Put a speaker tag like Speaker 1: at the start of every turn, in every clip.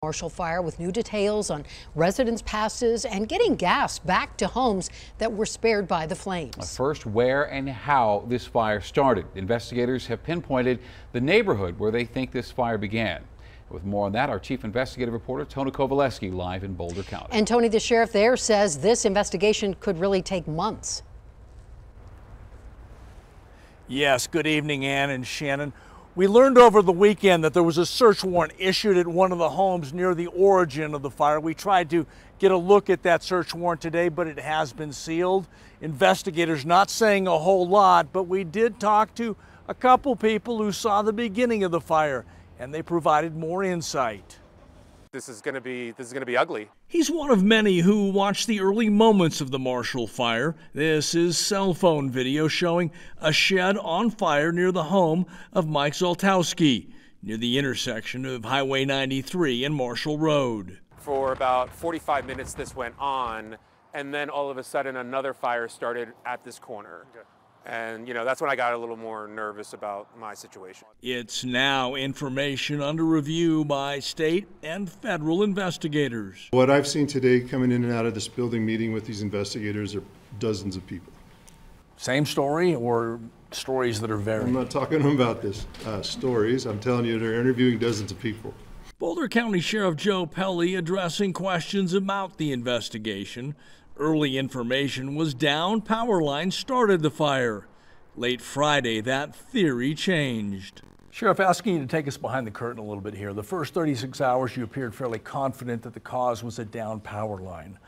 Speaker 1: Marshall Fire with new details on residents' passes and getting gas back to homes that were spared by the flames.
Speaker 2: First, where and how this fire started. Investigators have pinpointed the neighborhood where they think this fire began. With more on that, our chief investigative reporter, Tony Kovaleski, live in Boulder County.
Speaker 1: And Tony, the sheriff there says this investigation could really take months.
Speaker 3: Yes, good evening, Ann and Shannon. We learned over the weekend that there was a search warrant issued at one of the homes near the origin of the fire. We tried to get a look at that search warrant today, but it has been sealed. Investigators not saying a whole lot, but we did talk to a couple people who saw the beginning of the fire, and they provided more insight.
Speaker 4: This is going to be ugly.
Speaker 3: He's one of many who watched the early moments of the Marshall Fire. This is cell phone video showing a shed on fire near the home of Mike Zoltowski, near the intersection of Highway 93 and Marshall Road.
Speaker 4: For about 45 minutes this went on, and then all of a sudden another fire started at this corner. Okay. And, that's when I got a little more nervous about my situation.
Speaker 3: It's now information under review by state and federal investigators.
Speaker 5: What I've seen today coming in and out of this building meeting with these investigators are dozens of people.
Speaker 3: Same story or stories that are varying?
Speaker 5: I'm not talking about this stories. I'm telling you, they're interviewing dozens of people.
Speaker 3: Boulder County Sheriff Joe Pelle addressing questions about the investigation. Early information was down power lines started the fire. Late Friday, that theory changed. Sheriff, asking you to take us behind the curtain a little bit here. The first 36 hours, you appeared fairly confident that the cause was a down power line.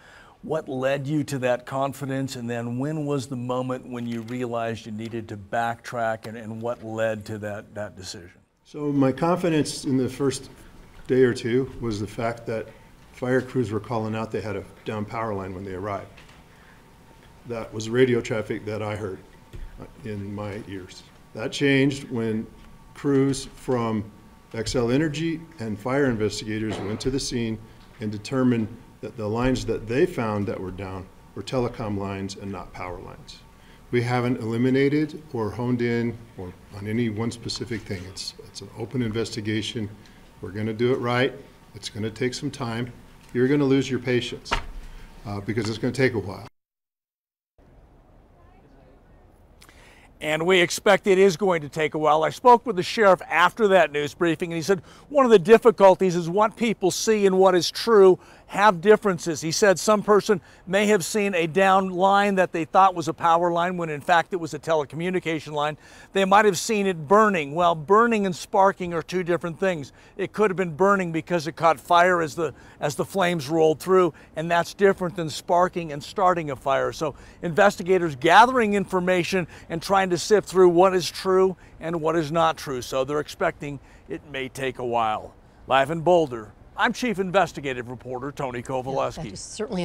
Speaker 3: What led you to that confidence, and then when was the moment when you realized you needed to backtrack, and what led to that decision? So
Speaker 5: my confidence in the first day or two was the fact that fire crews were calling out they had a down power line when they arrived. That was radio traffic that I heard in my ears. That changed when crews from XL Energy and fire investigators went to the scene and determined that the lines that they found that were down were telecom lines and not power lines. We haven't eliminated or honed in or on any one specific thing. It's an open investigation. We're going to do it right. It's going to take some time. You're going to lose your patience because it's going to take a while.
Speaker 3: And we expect it is going to take a while. I spoke with the sheriff after that news briefing, and he said one of the difficulties is what people see and what is true have differences. He said some person may have seen a down line that they thought was a power line when in fact it was a telecommunication line. They might have seen it burning. Well, burning and sparking are two different things. It could have been burning because it caught fire as the flames rolled through, and that's different than sparking and starting a fire. So investigators gathering information and trying to sift through what is true and what is not true. So they're expecting it may take a while. Live in Boulder, I'm Chief Investigative Reporter Tony Kovaleski.
Speaker 1: That is certainly